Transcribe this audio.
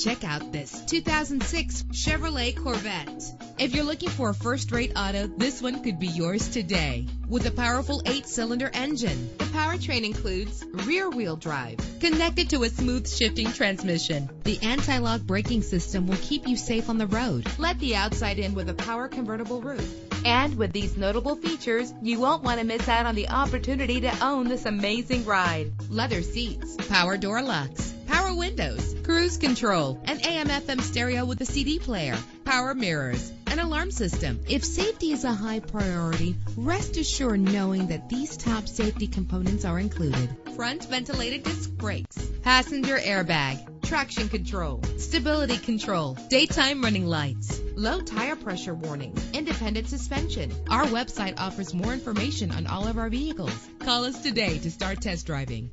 Check out this 2006 Chevrolet Corvette. If you're looking for a first-rate auto, this one could be yours today. With a powerful 8-cylinder engine, the powertrain includes rear-wheel drive, connected to a smooth shifting transmission. The anti-lock braking system will keep you safe on the road. Let the outside in with a power convertible roof. And with these notable features, you won't want to miss out on the opportunity to own this amazing ride. Leather seats, power door locks, power windows, cruise control, an AM/FM stereo with a CD player, power mirrors, an alarm system. If safety is a high priority, rest assured knowing that these top safety components are included: front ventilated disc brakes, passenger airbag, traction control, stability control, daytime running lights, low tire pressure warning, independent suspension. Our website offers more information on all of our vehicles. Call us today to start test driving.